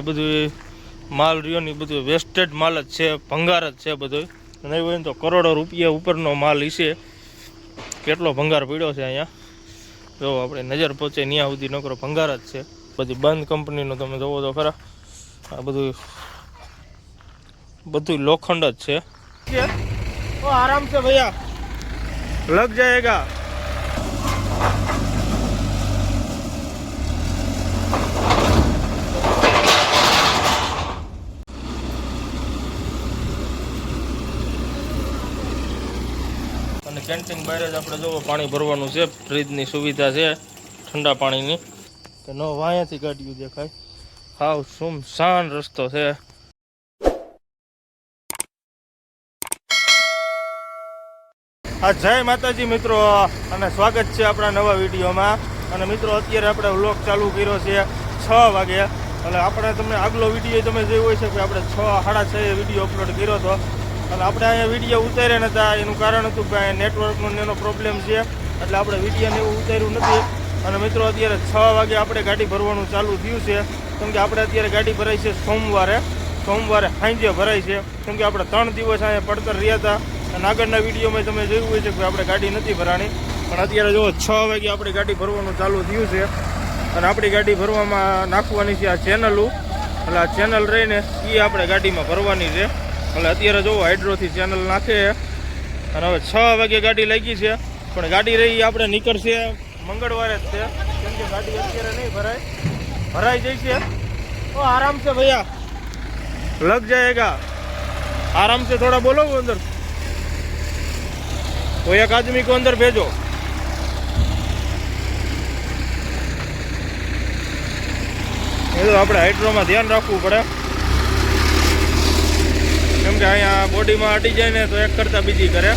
અહીંયા બધું માલ રહ્યો ને બધું વેસ્ટેડ માલ જ છે, ભંગાર જ છે બધો. નહીં હોય ને તો કરોડો રૂપિયા ઉપરનો માલ હશે. કેટલો ભંગાર પડ્યો છે અહીંયા. જો આપણે નજર પહોંચે ત્યાં સુધી નકરો ભંગાર જ છે. બધી બંધ કંપનીનો તમે જોવો તો ખરા. આ બધું લોખંડ જ છે. ઓ આરામ છે ભૈયા, લગ જાયેગા. અને કેન્ટીન બહાર જ આપણે જોવો પાણી ભરવાનું છે. ફ્રીજની સુવિધા છે ઠંડા પાણીની. કે નો વાયાથી ગાડીઓ દેખાય. હાવ સુમસાન રસ્તો છે. હા, જય માતાજી મિત્રો, અને સ્વાગત છે આપણા નવા વિડીયોમાં. અને મિત્રો અત્યારે આપણે વ્લોગ ચાલુ કર્યો છે 6 વાગે. એટલે આપણે તમને આગલો વિડીયો તમે જોયો હોય છે કે આપણે 6:30 વિડીયો અપલોડ કર્યો હતો. અને આપણે અહીંયા વિડીયો ઉતાર્યા નહોતા. એનું કારણ હતું કે અહીંયા નેટવર્કનો એનો પ્રોબ્લેમ છે, એટલે આપણે વિડીયોને એવું ઉતાર્યું નથી. અને મિત્રો અત્યારે 6 વાગે આપણે ગાડી ભરવાનું ચાલુ થયું છે. કેમ કે આપણે અત્યારે ગાડી ભરાઈ છે સોમવારે સાંજે ભરાઈ છે. કેમ કે આપણે 3 દિવસ અહીંયા પડતર રહ્યા હતા. અને આગળના વિડીયોમાં તમે જોયું હોય છે કે આપણે ગાડી નથી ભરાણી. પણ અત્યારે જો 6 વાગે આપણે ગાડી ભરવાનું ચાલુ થયું છે. અને આપણી ગાડી ભરવામાં નાખવાની છે આ ચેનલો. એટલે આ ચેનલ રહીને એ આપણે ગાડીમાં ભરવાની છે. એટલે અત્યારે જો હાઇડ્રોથી ચેનલ નાખે. અને હવે 6 વાગે ગાડી લાગી છે. પણ ગાડી રહી આપણે નીકળશે મંગળવારે જ છે. કેમ કે ગાડી અત્યારે નહીં ભરાઈ જાય છે. તો આરામ છે ભૈયા, લગ જાયેગા. आराम से थोड़ा बोलो वो अंदर, तो एक आदमी को अंदर भेजो. ये तो આપણે હાઇડ્રોમાં ધ્યાન રાખવું પડે. કેમ કે અહીંયા બોડીમાં અડી જાય ને તો એક કરતા બીજી કરે.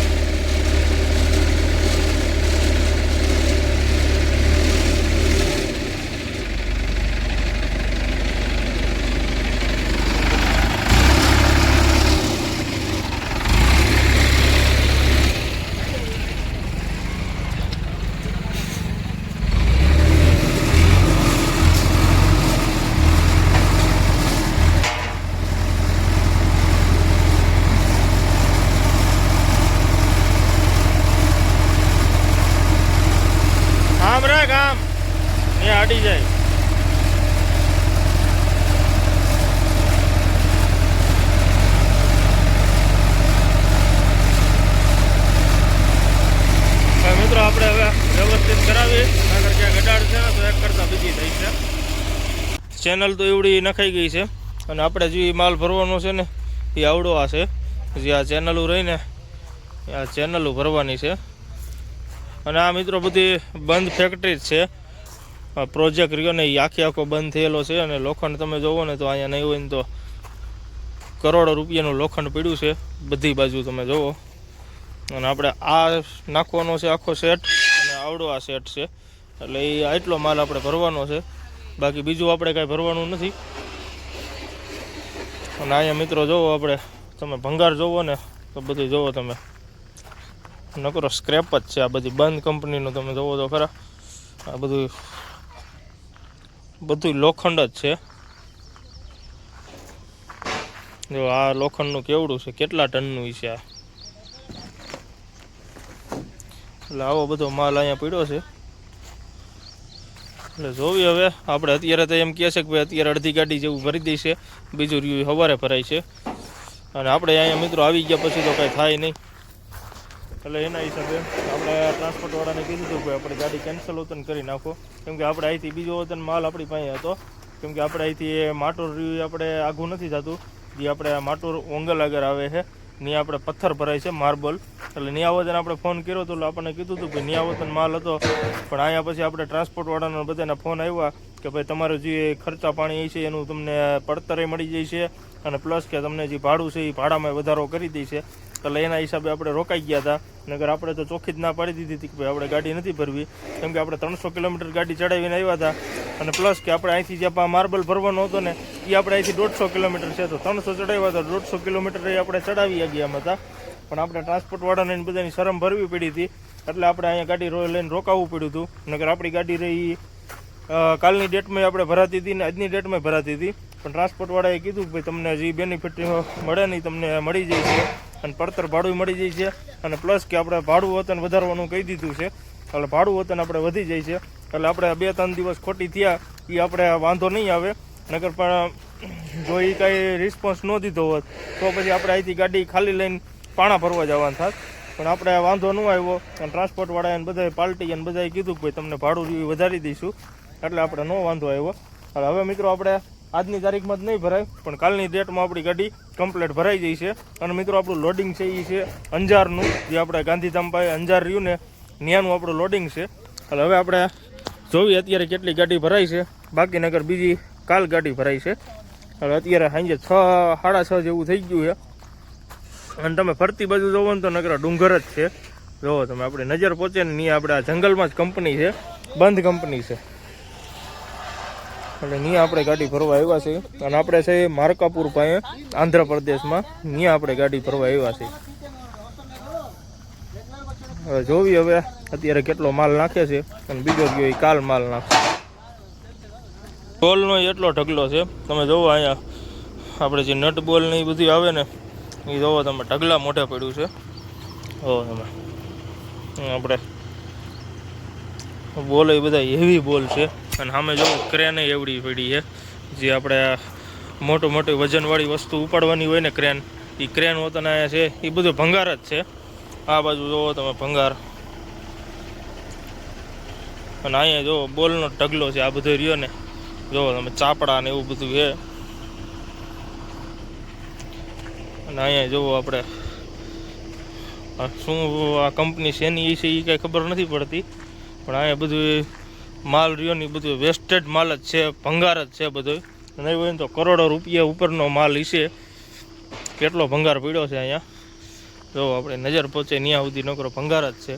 કામ એ આડી જાય. મિત્રો આપણે હવે વ્યવસ્થિત કરાવીએ. આગળ ક્યાં ગડાડ છે ને તો એક કરતા બીજી થઈ છે. ચેનલ તો એવડી નખાઈ ગઈ છે. અને આપણે જે માલ ભરવાનો છે ને એ આવડો આ છે. જે આ ચેનલો રહીને આ ચેનલો ભરવાની છે. અને આ મિત્રો બધી બંધ ફેક્ટરી જ છે. પ્રોજેક્ટ રહ્યો ને એ આખો બંધ થયેલો છે. અને લોખંડ તમે જોવો ને તો અહીંયા નહીં હોય ને તો કરોડો રૂપિયાનું લોખંડ પડ્યું છે બધી બાજુ તમે જોવો. અને આપણે આ નાખવાનો છે આખો સેટ, અને આવડો આ સેટ છે. એટલે એ આટલો માલ આપણે ભરવાનો છે. બાકી બીજું આપણે કાંઈ ભરવાનું નથી. અને અહીંયા મિત્રો જોવો આપણે, તમે ભંગાર જોવો ને તો બધું જોવો તમે, નકરો સ્ક્રેપ જ છે. આ બધી બંધ કંપનીનું તમે જોવો તો ખરા. આ બધું લોખંડ જ છે. જો આ લોખંડનું કેવડું છે, કેટલા ટનનું છે આ. એટલે આવો બધો માલ અહીંયા પડ્યો છે. એટલે જોવી હવે આપણે. અત્યારે તો એમ કહે છે કે ભાઈ અત્યારે અડધી ગાડી જેવું ભરી દઈશે, બીજું રહ્યું સવારે ભરાય છે. અને આપણે અહીંયા મિત્રો આવી ગયા પછી તો કાંઈ થાય નહીં. એટલે એના હિસાબે આપણે ટ્રાન્સપોર્ટવાળાને કીધું હતું કે આપણે ગાડી કેન્સલ વતન કરી નાખો. કેમ કે આપણે અહીંથી બીજો વતન માલ આપણી પાસે હતો. કેમ કે આપણે અહીંથી માટોર રહ્યું આપણે આઘું નથી થતું. જે આપણે માટોર ઓંગલ આગળ આવે છે ત્યાં આપણે પથ્થર ભરાય છે, માર્બલ. એટલે નિયાવતન આપણે ફોન કર્યો હતો. એટલે આપણને કીધું હતું કે નિયાવતન માલ હતો. પણ અહીંયા પછી આપણે ટ્રાન્સપોર્ટવાળાના બધાના ફોન આવ્યા કે ભાઈ તમારું જે ખર્ચા પાણી છે એનું તમને પડતરે મળી જાય છે. અને પ્લસ કે તમને જે ભાડું છે એ ભાડામાં વધારો કરી દે છે. એટલે એના હિસાબે આપણે રોકાઈ ગયા હતા. નગર આપણે તો ચોખ્ખી જ ના પાડી દીધી હતી કે ભાઈ આપણે ગાડી નથી ભરવી. કેમ કે આપણે 300 કિલોમીટર ગાડી ચડાવીને આવ્યા હતા. અને પ્લસ કે આપણે અહીંથી જે માર્બલ ભરવાનો હતો ને એ આપણે અહીંથી 150 કિલોમીટર છે. તો 300 ચડાવ્યા હતા, 150 કિલોમીટર આપણે ચડાવી ગયા એમ હતા. પણ આપણે ટ્રાન્સપોર્ટવાળાને બધાની શરમ ભરવી પડી હતી. એટલે આપણે અહીંયા ગાડી લઈને રોકાવવું પડ્યું હતું. નગર આપણી ગાડી રહી કાલની ડેટમાં આપણે ભરાતી હતી ને આજની ડેટમાં ભરાતી હતી. પણ ટ્રાન્સપોર્ટવાળાએ કીધું કે ભાઈ તમને જે બેનિફિટ મળે નહીં તમને મળી જાય છે અને પડતર ભાડું મળી જાય છે અને પ્લસ કે આપણે ભાડું વતન વધારવાનું કહી દીધું છે એટલે ભાડું વતન આપણે વધી જાય છે એટલે આપણે 2-3 દિવસ ખોટી થયા એ આપણે વાંધો નહીં આવે નગર પણ જો એ કાંઈ રિસ્પોન્સ ન દીધો હોત તો પછી આપણે અહીંથી ગાડી ખાલી લઈને પાણા ભરવા જવાનું થાત પણ આપણે વાંધો ન આવ્યો અને ટ્રાન્સપોર્ટવાળાએ બધા પાર્ટી અને બધાએ કીધું કે ભાઈ તમને ભાડું વધારી દઈશું એટલે આપણે ન વાંધો આવ્યો. એટલે હવે મિત્રો આપણે આજની તારીખમાં જ નહીં ભરાય પણ કાલની ડેટમાં આપણી ગાડી કમ્પ્લીટ ભરાઈ જાય છે અને મિત્રો આપણું લોડિંગ છે એ છે અંજારનું જે આપણે ગાંધીધામ પાસે અંજાર રહ્યું ને ત્યાંનું આપણું લોડિંગ છે. એટલે હવે આપણે જોઈએ અત્યારે કેટલી ગાડી ભરાઈ છે બાકી નગર બીજી કાલ ગાડી ભરાઈ છે. હવે અત્યારે સાંજે 6-6:30 જેવું થઈ ગયું છે અને તમે ફરતી બાજુ જોવો ને તો નગર ડુંગર જ છે. જોવો તમે આપણી નજર પહોંચે ને નહીં આપણે આ જંગલમાં જ કંપની છે બંધ કંપની છે એટલે ત્યાં આપણે ગાડી ભરવા આવ્યા છે અને આપણે છે માર્કાપુર પાસે આંધ્રપ્રદેશમાં ત્યાં આપણે ગાડી ભરવા આવ્યા છે. હવે જોવી હવે અત્યારે કેટલો માલ નાખે છે અને બીજો ગયો એ કાલ માલ નાખશે. બોલનો એટલો ઢગલો છે તમે જોવો અહીંયા આપણે જે નટ બોલ ને એ બધું આવે ને એ જોવો તમે ઢગલા મોઢે પડ્યું છે. જોવો તમે આપણે બોલ એ બધા હેવી બોલ છે અને સામે જોવો ક્રેન એવડી પડી છે જે આપણે મોટી વજનવાળી વસ્તુ ઉપાડવાની હોય ને ક્રેન એ ક્રેન વતન અહીંયા છે એ બધું ભંગાર જ છે. આ બાજુ જોવો તમે ભંગાર અને અહીંયા જોવો બોલનો ઢગલો છે આ બધો રહ્યો ને જોવો તમે ચાપડા ને એવું બધું છે અને અહીંયા જોવો આપણે શું આ કંપની શેની છે એ કાંઈ ખબર નથી પડતી પણ અહીંયા બધું માલ રહ્યો ને એ બધું વેસ્ટેડ માલ જ છે ભંગાર જ છે બધો નહીં હોય ને તો કરોડો રૂપિયા ઉપરનો માલ હશે કેટલો ભંગાર પડ્યો છે અહીંયા જો આપણે નજર પહોંચે ત્યાં સુધી નકરો ભંગાર જ છે.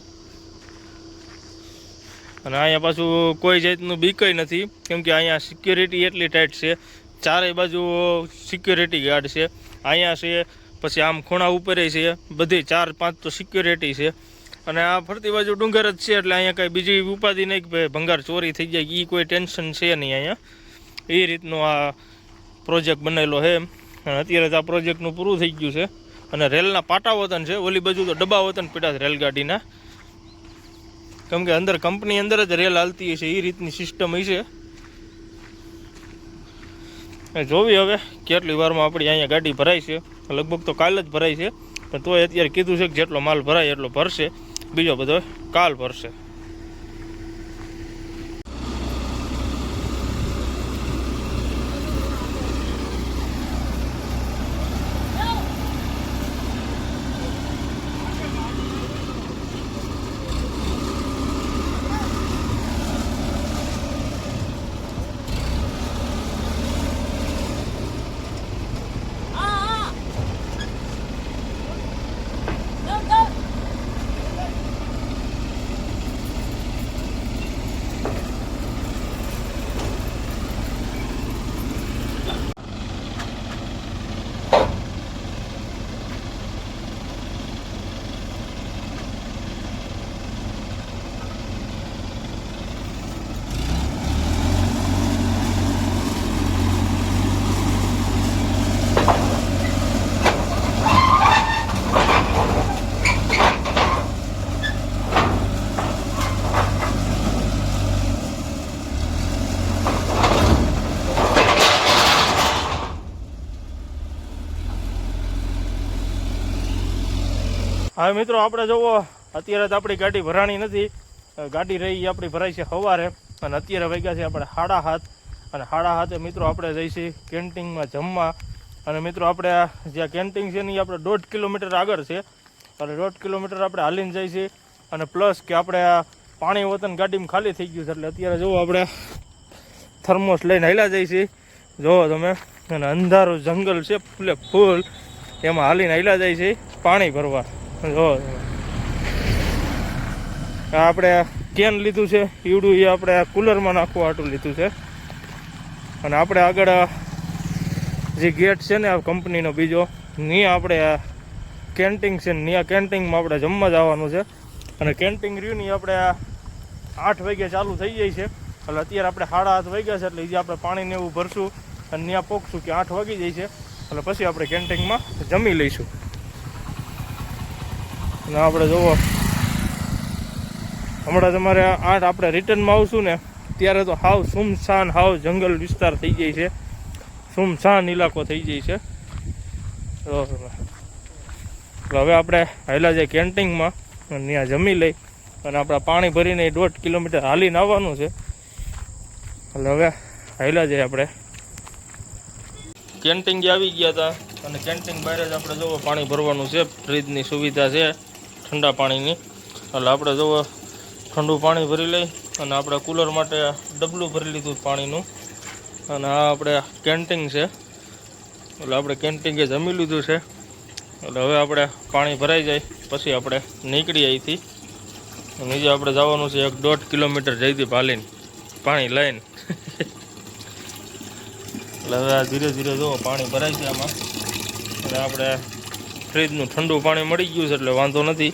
અને અહીંયા પાછું કોઈ જાતનું બીકય નથી કેમ કે અહીંયા સિક્યોરિટી એટલી ટાઈટ છે ચારેય બાજુ સિક્યોરિટી ગાર્ડ છે અહીંયા છે પછી આમ ખૂણા ઉપર છે બધી 4-5 તો સિક્યોરિટી છે અને આ ફરતી બાજુ ડુંગર જ છે એટલે અહીંયા કાંઈ બીજી ઉપાધિ નહીં કે ભાઈ ભંગાર ચોરી થઈ જાય એ કોઈ ટેન્શન છે નહીં અહીંયા એ રીતનો આ પ્રોજેક્ટ બનેલો છે. અને અત્યારે તો આ પ્રોજેક્ટનું પૂરું થઈ ગયું છે અને રેલના પાટા વતન છે ઓલી બાજુ તો ડબ્બા વતન પીડા છે રેલગાડીના કેમ કે અંદર કંપની અંદર જ રેલ હાલતી હશે એ રીતની સિસ્ટમ હશે. જોવી હવે કેટલી વારમાં આપણી અહીંયા ગાડી ભરાય છે લગભગ તો કાલ જ ભરાય છે પણ તોય અત્યારે કીધું છે કે જેટલો માલ ભરાય એટલો ભરશે બીજો બધો કાલ ભરશે. હા મિત્રો આપણે જોવો અત્યારે તો આપણી ગાડી ભરાણી નથી ગાડી રહી આપણી ભરાઈ છે સવારે અને અત્યારે વાગ્યા છે આપણે 7:30 અને 7:30 મિત્રો આપણે જઈશું કેન્ટીનમાં જમવા અને મિત્રો આપણે જ્યાં કેન્ટીન છે ને એ આપણે 1.5 કિલોમીટર આગળ છે અને 1.5 કિલોમીટર આપણે હાલીને જઈશું અને પ્લસ કે આપણે પાણી વતન ગાડીમાં ખાલી થઈ ગયું છે એટલે અત્યારે જુઓ આપણે થર્મોસ લઈને હાલ્યા જઈશું જુઓ તમે અને અંધારું જંગલ છે ફૂલે ફૂલ એમાં હાલીને હાલ્યા જાય છે પાણી ભરવા. જો આપણે કેન લીધું છે ઈવડું એ આપણે કુલરમાં નાખવા હાટું લીધું છે અને આપણે આગળ જે ગેટ છે ને આ કંપનીનો બીજો ત્યાં આપણે કેન્ટીન છે ને ત્યાં કેન્ટીનમાં આપણે જમવા જવાનું છે અને કેન્ટીન રહ્યું ને આપણે 8 વાગ્યે ચાલુ થઈ જાય છે એટલે અત્યારે આપણે 7:30 વાગ્યા છે એટલે એ આપણે પાણીને એવું ભરશું અને ત્યાં પહોંચશું કે 8 વાગી જાય છે એટલે પછી આપણે કેન્ટીનમાં જમી લઈશું. અને આપણે જુઓ હમણાં તમારે 8 આપણે રિટર્નમાં આવશું ને ત્યારે તો હાવ સુમસાન હાવ જંગલ વિસ્તાર થઈ જાય છે, સુમસાન ઇલાકો થઈ જાય છે. તો હવે આપણે હાલ્યા જાય કેન્ટીનમાં અને ત્યાં જમી લઈ અને આપણે પાણી ભરીને 1.5 કિલોમીટર હાલીને આવવાનું છે. એટલે હવે હાલ્યા જાય આપણે કેન્ટીન જે આવી ગયા હતા અને કેન્ટીન બહાર જ આપણે જુઓ પાણી ભરવાનું છે, ફ્રીજની સુવિધા છે ઠંડા પાણીની. એટલે આપણે જુઓ ઠંડુ પાણી ભરી લઈ અને આપણે કુલર માટે ડબલું ભરી લીધું પાણીનું. અને આ આપણે કેન્ટીન છે એટલે આપણે કેન્ટીન જમી લીધું છે. એટલે હવે આપણે પાણી ભરાઈ જાય પછી આપણે નીકળી અહીંથી. નીચે આપણે જવાનું છે 1.5 કિલોમીટર જઈથી હાલીને પાણી લઈને. એટલે હવે આ ધીરે ધીરે જુઓ પાણી ભરાય છે આમાં. અને આપણે ફ્રીજનું ઠંડુ પાણી મળી ગયું છે એટલે વાંધો નથી.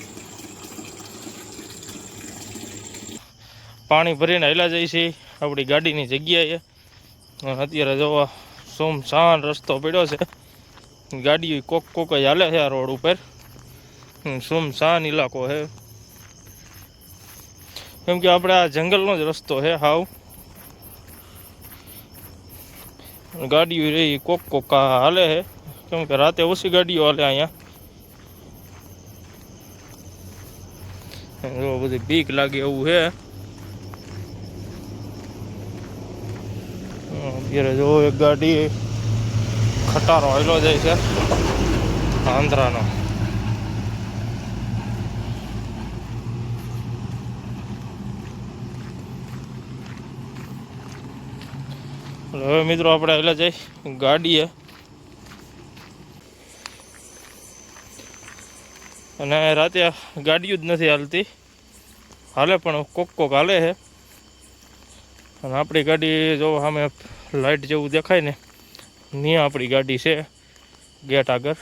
પાણી ભરીને હાલ્યા જાય છે આપણી ગાડીની જગ્યાએ. અત્યારે જોવા સુમસાન રસ્તો પડ્યો છે, ગાડીઓ કોક જ હાલે છે આ રોડ ઉપર. સુમસાન ઇલાકો છે કેમ કે આપણે આ જંગલનો જ રસ્તો છે હાવ. ગાડીઓ રહી કોક હાલે છે કેમ કે રાતે ઓછી ગાડીઓ હાલે અહીંયા. બધી બીક લાગે એવું છે. અત્યારે જો એક ગાડી ખટારો હાલ્યો જાય છે આંધ્રાનો. હવે મિત્રો આપણે હાલ્યા જાય ગાડીએ. અને રાતે ગાડીઓ જ નથી હાલતી, હાલે પણ કોક હાલે છે. અને આપણી ગાડી જો સામે લાઇટ જેવું દેખાય ને ત્યાં આપણી ગાડી છે ગેટ આગળ.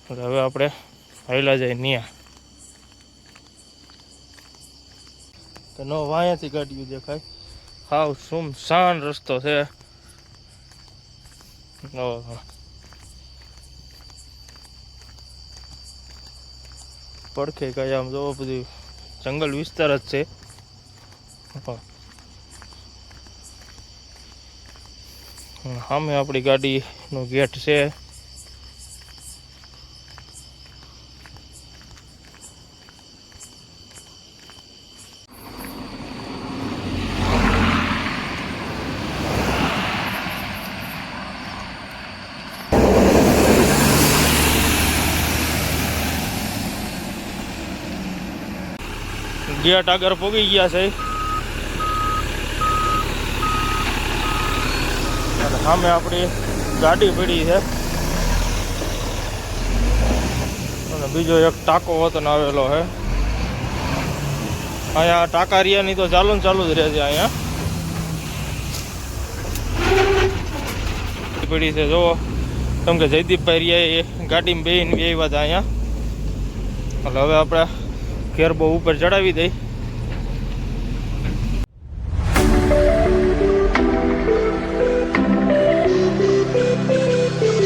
એટલે હવે આપણે હાલ્યા જાય ત્યાં. તો નો વાયાથી ગાડીઓ દેખાય, હાવ સુમસાન રસ્તો છે. પડખે કઈ આમ જો બધું જંગલ વિસ્તાર જ છે. સામે આપણી ગાડીનો ગેટ છે. ગેટ આગળ પહોંચી ગયા છે. સામે આપણી ગાડી પડી છે અને બીજો એક ટાંકો વતન આવેલો છે. અહીંયા ટાંકારિયાની તો ચાલુ જ રહે છે. અહીંયા પડી છે જુઓ, કેમ કે જયદીપભાઈ રિયા એ ગાડીમાં બેહીને આવ્યા હતા અહીંયા. એટલે હવે આપણે ઘેર બહુ ઉપર ચડાવી દઈ